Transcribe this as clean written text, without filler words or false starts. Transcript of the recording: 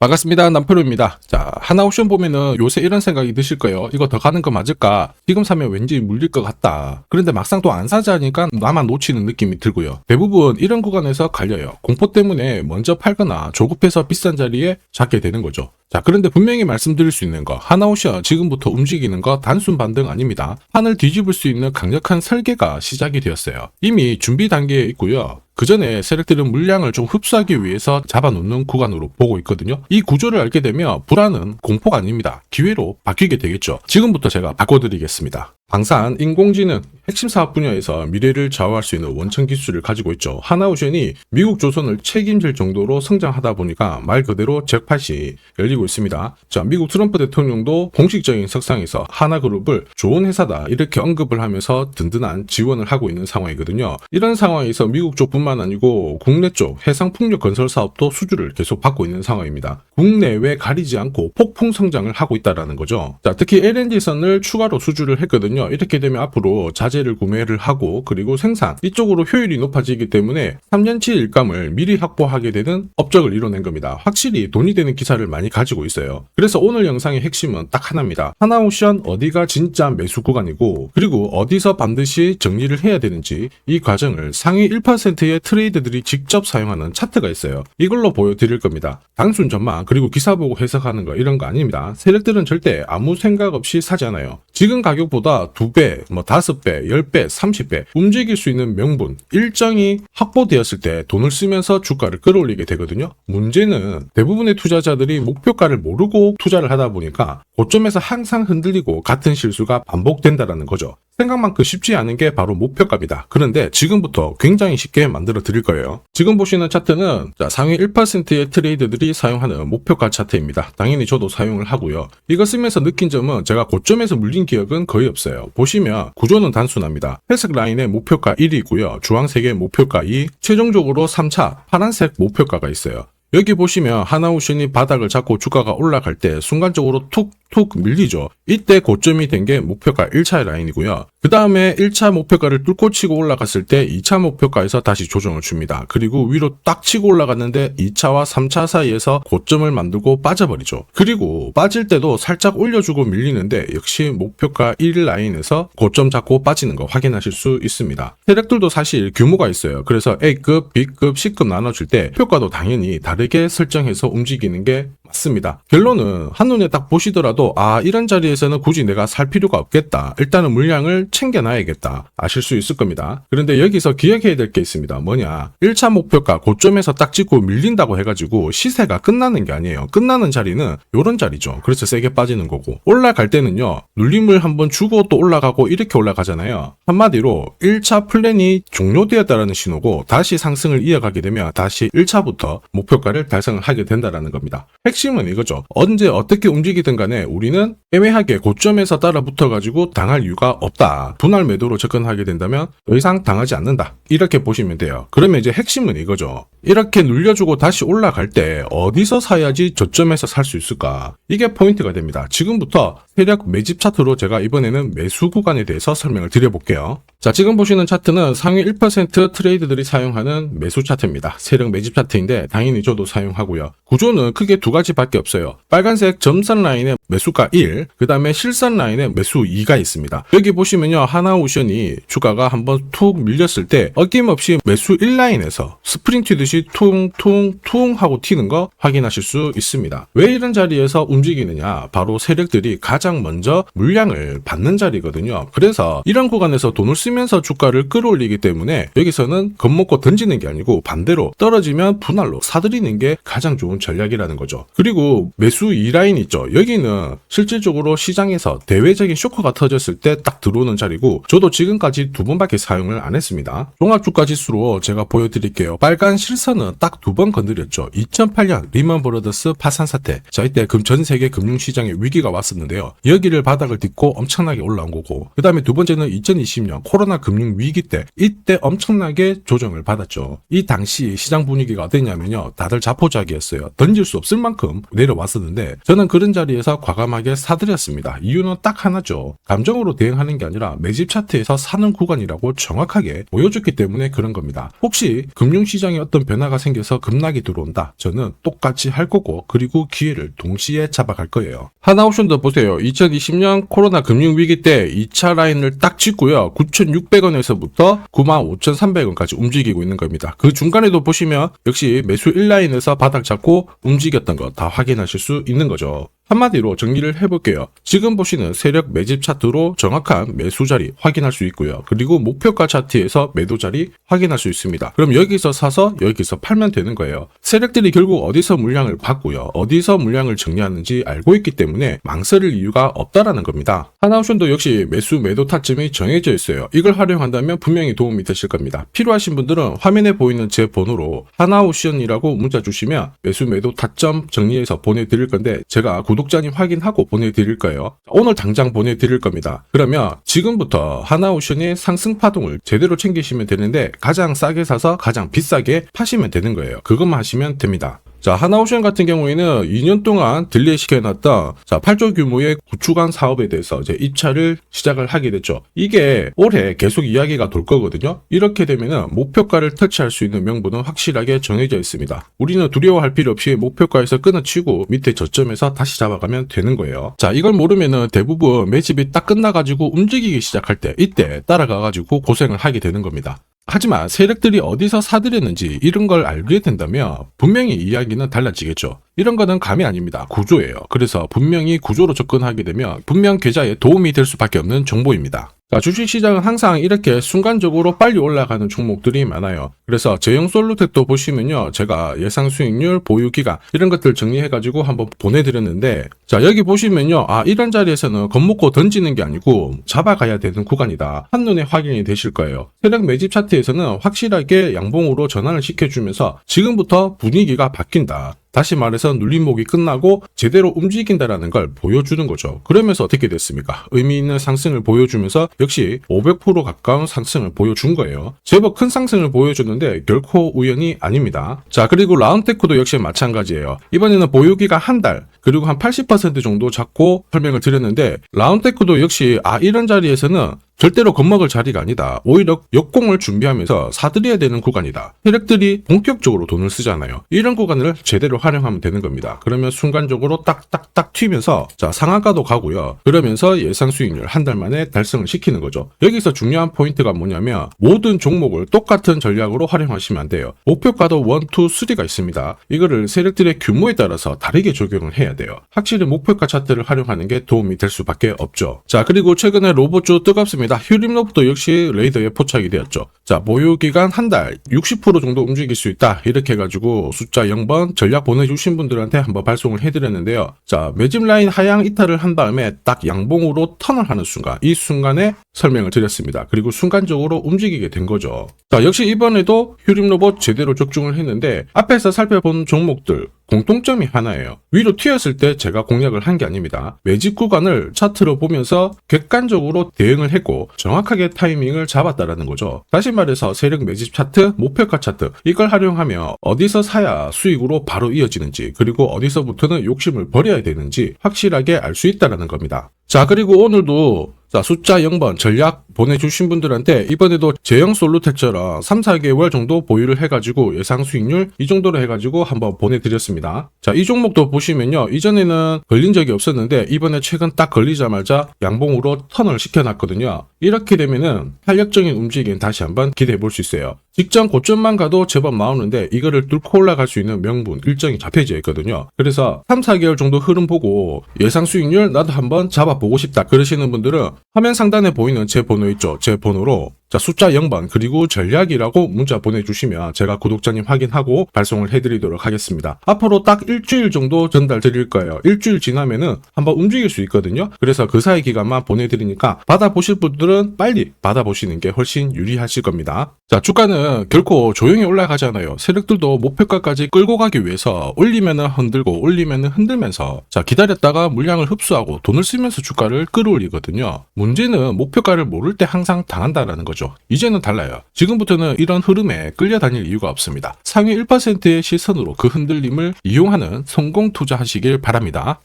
반갑습니다. 남프로입니다. 자, 하나옵션 보면은 요새 이런 생각이 드실 거예요. 이거 더 가는 거 맞을까? 지금 사면 왠지 물릴 것 같다. 그런데 막상 또 안 사자니까 나만 놓치는 느낌이 들고요. 대부분 이런 구간에서 갈려요. 공포 때문에 먼저 팔거나 조급해서 비싼 자리에 잡게 되는 거죠. 자, 그런데 분명히 말씀드릴 수 있는 거, 하나옵션 지금부터 움직이는 거 단순 반등 아닙니다. 판을 뒤집을 수 있는 강력한 설계가 시작이 되었어요. 이미 준비 단계에 있고요. 그 전에 세력들은 물량을 좀 흡수하기 위해서 잡아놓는 구간으로 보고 있거든요. 이 구조를 알게 되면 불안은 공포가 아닙니다. 기회로 바뀌게 되겠죠. 지금부터 제가 바꿔드리겠습니다. 방산, 인공지능, 핵심 사업 분야에서 미래를 좌우할 수 있는 원천 기술을 가지고 있죠. 하나옵션이 미국 조선을 책임질 정도로 성장하다 보니까 말 그대로 잭팟이 열리고 있습니다. 자, 미국 트럼프 대통령도 공식적인 석상에서 하나그룹을 좋은 회사다 이렇게 언급을 하면서 든든한 지원을 하고 있는 상황이거든요. 이런 상황에서 미국 쪽뿐만 아니고 국내 쪽 해상풍력 건설 사업도 수주를 계속 받고 있는 상황입니다. 국내외 가리지 않고 폭풍 성장을 하고 있다는 거죠. 자, 특히 LNG선을 추가로 수주를 했거든요. 이렇게 되면 앞으로 자재를 구매를 하고 그리고 생산 이쪽으로 효율이 높아지기 때문에 3년치 일감을 미리 확보하게 되는 업적을 이뤄낸 겁니다. 확실히 돈이 되는 기사를 많이 가지고 있어요. 그래서 오늘 영상의 핵심은 딱 하나입니다. 하나옵션 어디가 진짜 매수 구간이고 그리고 어디서 반드시 정리를 해야 되는지 이 과정을 상위 1%의 트레이더들이 직접 사용하는 차트가 있어요. 이걸로 보여드릴 겁니다. 단순 전망 그리고 기사 보고 해석하는 거 이런 거 아닙니다. 세력들은 절대 아무 생각 없이 사지 않아요. 지금 가격보다 2배, 5배, 10배, 30배 움직일 수 있는 명분, 일정이 확보되었을 때 돈을 쓰면서 주가를 끌어올리게 되거든요. 문제는 대부분의 투자자들이 목표가를 모르고 투자를 하다 보니까 고점에서 항상 흔들리고 같은 실수가 반복된다는 거죠. 생각만큼 쉽지 않은 게 바로 목표값이다. 그런데 지금부터 굉장히 쉽게 만들어 드릴 거예요. 지금 보시는 차트는 상위 1%의 트레이더들이 사용하는 목표가 차트입니다. 당연히 저도 사용을 하고요. 이거 쓰면서 느낀 점은 제가 고점에서 물린 기억은 거의 없어요. 보시면 구조는 단순합니다. 회색 라인에 목표가 1이 있고요. 주황색의 목표가 2, 최종적으로 3차 파란색 목표가가 있어요. 여기 보시면 하나옵션이 바닥을 잡고 주가가 올라갈 때 순간적으로 툭툭 밀리죠. 이때 고점이 된 게 목표가 1차 라인이고요. 그 다음에 1차 목표가를 뚫고 치고 올라갔을 때 2차 목표가에서 다시 조정을 줍니다. 그리고 위로 딱 치고 올라갔는데 2차와 3차 사이에서 고점을 만들고 빠져버리죠. 그리고 빠질 때도 살짝 올려주고 밀리는데 역시 목표가 1 라인에서 고점 잡고 빠지는 거 확인하실 수 있습니다. 세력들도 사실 규모가 있어요. 그래서 A급, B급, C급 나눠줄 때 표가도 당연히 다르게 설정해서 움직이는 게 맞습니다. 결론은 한눈에 딱 보시더라도 이런 자리에서는 굳이 내가 살 필요가 없겠다. 일단은 물량을 챙겨놔야겠다. 아실 수 있을 겁니다. 그런데 여기서 기억해야 될 게 있습니다. 뭐냐? 1차 목표가 고점에서 딱 찍고 밀린다고 해가지고 시세가 끝나는 게 아니에요. 끝나는 자리는 요런 자리죠. 그래서 세게 빠지는 거고 올라갈 때는요. 눌림을 한번 주고 또 올라가고 이렇게 올라가잖아요. 한마디로 1차 플랜이 종료되었다라는 신호고 다시 상승을 이어가게 되면 다시 1차부터 목표가를 달성을 하게 된다는 겁니다. 핵심은 이거죠. 언제 어떻게 움직이든 간에 우리는 애매하게 고점에서 따라 붙어가지고 당할 이유가 없다. 분할 매도로 접근하게 된다면 더 이상 당하지 않는다. 이렇게 보시면 돼요. 그러면 이제 핵심은 이거죠. 이렇게 눌려주고 다시 올라갈 때 어디서 사야지 저점에서 살 수 있을까? 이게 포인트가 됩니다. 지금부터 세력 매집 차트로 제가 이번에는 매수 구간에 대해서 설명을 드려볼게요. 자, 지금 보시는 차트는 상위 1% 트레이드들이 사용하는 매수 차트입니다. 세력 매집 차트인데 당연히 저도 사용하고요. 구조는 크게 두 가지밖에 없어요. 빨간색 점선 라인에 매수가 1, 그 다음에 실선 라인에 매수 2가 있습니다. 여기 보시면요. 하나옵션이 주가가 한번 툭 밀렸을 때 어김없이 매수 1라인에서 스프링 튀듯이 퉁퉁퉁 하고 튀는 거 확인하실 수 있습니다. 왜 이런 자리에서 움직이느냐? 바로 세력들이 가장 먼저 물량을 받는 자리거든요. 그래서 이런 구간에서 돈을 쓰면서 주가를 끌어올리기 때문에 여기서는 겁먹고 던지는 게 아니고 반대로 떨어지면 분할로 사들이는 게 가장 좋은 전략이라는 거죠. 그리고 매수 2라인 있죠. 여기는 실질적으로 시장에서 대외적인 쇼크가 터졌을 때 딱 들어오는 자리고 저도 지금까지 2번밖에 사용을 안 했습니다. 종합주가 지수로 제가 보여드릴게요. 빨간 실선은 딱 2번 건드렸죠. 2008년 리먼 브러더스 파산 사태. 자, 이때 전 세계 금융시장에 위기가 왔었는데요. 여기를 바닥을 딛고 엄청나게 올라온 거고 그 다음에 두 번째는 2020년 코로나 금융 위기 때 이때 엄청나게 조정을 받았죠. 이 당시 시장 분위기가 어땠냐면요. 다들 자포자기였어요. 던질 수 없을 만큼 가끔 내려왔었는데 저는 그런 자리에서 과감하게 사들였습니다. 이유는 딱 하나죠. 감정으로 대응하는 게 아니라 매집 차트에서 사는 구간이라고 정확하게 보여줬기 때문에 그런 겁니다. 혹시 금융시장에 어떤 변화가 생겨서 급락이 들어온다. 저는 똑같이 할 거고 그리고 기회를 동시에 잡아갈 거예요. 하나옵션도 보세요. 2020년 코로나 금융위기 때 2차 라인을 딱 찍고요. 9,600원에서부터 95,300원까지 움직이고 있는 겁니다. 그 중간에도 보시면 역시 매수 1라인에서 바닥 잡고 움직였던 거 다 확인하실 수 있는 거죠. 한마디로 정리를 해볼게요. 지금 보시는 세력 매집 차트로 정확한 매수 자리 확인할 수 있고요. 그리고 목표가 차트에서 매도 자리 확인할 수 있습니다. 그럼 여기서 사서 여기서 팔면 되는 거예요. 세력들이 결국 어디서 물량을 받고요. 어디서 물량을 정리하는지 알고 있기 때문에 망설일 이유가 없다라는 겁니다. 하나옵션도 역시 매수 매도 타점이 정해져 있어요. 이걸 활용한다면 분명히 도움이 되실 겁니다. 필요하신 분들은 화면에 보이는 제 번호로 하나옵션이라고 문자 주시면 매수 매도 타점 정리해서 보내드릴 건데 제가 구독자님 확인하고 보내드릴 거예요. 오늘 당장 보내드릴 겁니다. 그러면 지금부터 하나옵션의 상승 파동을 제대로 챙기시면 되는데 가장 싸게 사서 가장 비싸게 파시면 되는 거예요. 그것만 하시면 됩니다. 자, 하나옵션 같은 경우에는 2년 동안 딜레이 시켜놨던 8조 규모의 구축한 사업에 대해서 이제 입찰을 시작을 하게 됐죠. 이게 올해 계속 이야기가 돌 거거든요. 이렇게 되면은 목표가를 터치할 수 있는 명분은 확실하게 정해져 있습니다. 우리는 두려워할 필요 없이 목표가에서 끊어치고 밑에 저점에서 다시 잡아가면 되는 거예요. 자, 이걸 모르면은 대부분 매집이 딱 끝나가지고 움직이기 시작할 때 이때 따라가가지고 고생을 하게 되는 겁니다. 하지만 세력들이 어디서 사들였는지 이런 걸 알게 된다면 분명히 이야기는 달라지겠죠. 이런 거는 감이 아닙니다. 구조예요. 그래서 분명히 구조로 접근하게 되면 분명 계좌에 도움이 될 수밖에 없는 정보입니다. 자, 주식시장은 항상 이렇게 순간적으로 빨리 올라가는 종목들이 많아요. 그래서 제형 솔루텍도 보시면요. 제가 예상 수익률, 보유기간 이런 것들 정리해가지고 한번 보내드렸는데 자, 여기 보시면요. 이런 자리에서는 겁먹고 던지는 게 아니고 잡아가야 되는 구간이다. 한눈에 확인이 되실 거예요. 세력 매집 차트에서는 확실하게 양봉으로 전환을 시켜주면서 지금부터 분위기가 바뀐다. 다시 말해서 눌림목이 끝나고 제대로 움직인다라는 걸 보여주는 거죠. 그러면서 어떻게 됐습니까? 의미 있는 상승을 보여주면서 역시 500% 가까운 상승을 보여준 거예요. 제법 큰 상승을 보여줬는데 결코 우연이 아닙니다. 자, 그리고 라운테크도 역시 마찬가지예요. 이번에는 보유기가 한 달, 그리고 한 80% 정도 잡고 설명을 드렸는데 라운테크도 역시 이런 자리에서는 절대로 겁먹을 자리가 아니다. 오히려 역공을 준비하면서 사들여야 되는 구간이다. 세력들이 본격적으로 돈을 쓰잖아요. 이런 구간을 제대로 활용하면 되는 겁니다. 그러면 순간적으로 딱딱딱 튀면서 자, 상한가도 가고요. 그러면서 예상 수익률 한 달 만에 달성을 시키는 거죠. 여기서 중요한 포인트가 뭐냐면 모든 종목을 똑같은 전략으로 활용하시면 안 돼요. 목표가도 1, 2, 3가 있습니다. 이거를 세력들의 규모에 따라서 다르게 적용을 해야 돼요. 확실히 목표가 차트를 활용하는 게 도움이 될 수밖에 없죠. 자, 그리고 최근에 로봇주 뜨겁습니다. 휴림로프도 역시 레이더에 포착이 되었죠. 자, 보유기간 한 달 60% 정도 움직일 수 있다. 이렇게 해가지고 숫자 0번 전략 보내주신 분들한테 한번 발송을 해드렸는데요. 자, 매집 라인 하향 이탈을 한 다음에 딱 양봉으로 턴을 하는 순간 이 순간에 설명을 드렸습니다. 그리고 순간적으로 움직이게 된 거죠. 자, 역시 이번에도 휴림로봇 제대로 적중을 했는데 앞에서 살펴본 종목들 공통점이 하나예요. 위로 튀었을 때 제가 공략을 한 게 아닙니다. 매집 구간을 차트로 보면서 객관적으로 대응을 했고 정확하게 타이밍을 잡았다라는 거죠. 다시 말해서 세력 매집 차트, 목표가 차트 이걸 활용하면 어디서 사야 수익으로 바로 이어지는지 그리고 어디서부터는 욕심을 버려야 되는지 확실하게 알 수 있다라는 겁니다. 자, 그리고 오늘도 자, 숫자 0번 전략 보내주신 분들한테 이번에도 제형 솔루텍처럼 3, 4개월 정도 보유를 해가지고 예상 수익률 이 정도로 해가지고 한번 보내드렸습니다. 자, 이 종목도 보시면요. 이전에는 걸린 적이 없었는데 이번에 최근 딱 걸리자마자 양봉으로 턴을 시켜놨거든요. 이렇게 되면은 탄력적인 움직임 다시 한번 기대해 볼 수 있어요. 직전 고점만 가도 제법 나오는데 이거를 뚫고 올라갈 수 있는 명분 일정이 잡혀져 있거든요. 그래서 3, 4개월 정도 흐름 보고 예상 수익률 나도 한번 잡아보고 싶다 그러시는 분들은 화면 상단에 보이는 제 번호 있죠. 제 번호로 자, 숫자 0번 그리고 전략이라고 문자 보내주시면 제가 구독자님 확인하고 발송을 해드리도록 하겠습니다. 앞으로 딱 일주일 정도 전달 드릴 거예요. 일주일 지나면은 한번 움직일 수 있거든요. 그래서 그 사이 기간만 보내드리니까 받아보실 분들은 빨리 받아보시는 게 훨씬 유리하실 겁니다. 자, 주가는 결코 조용히 올라가잖아요. 세력들도 목표가까지 끌고 가기 위해서 올리면은 흔들고 올리면은 흔들면서 자, 기다렸다가 물량을 흡수하고 돈을 쓰면서 주가를 끌어올리거든요. 문제는 목표가를 모를 때 항상 당한다라는 것이 거죠. 이제는 달라요. 지금부터는 이런 흐름에 끌려다닐 이유가 없습니다. 상위 1%의 시선으로 그 흔들림을 이용하는 성공 투자하시길 바랍니다.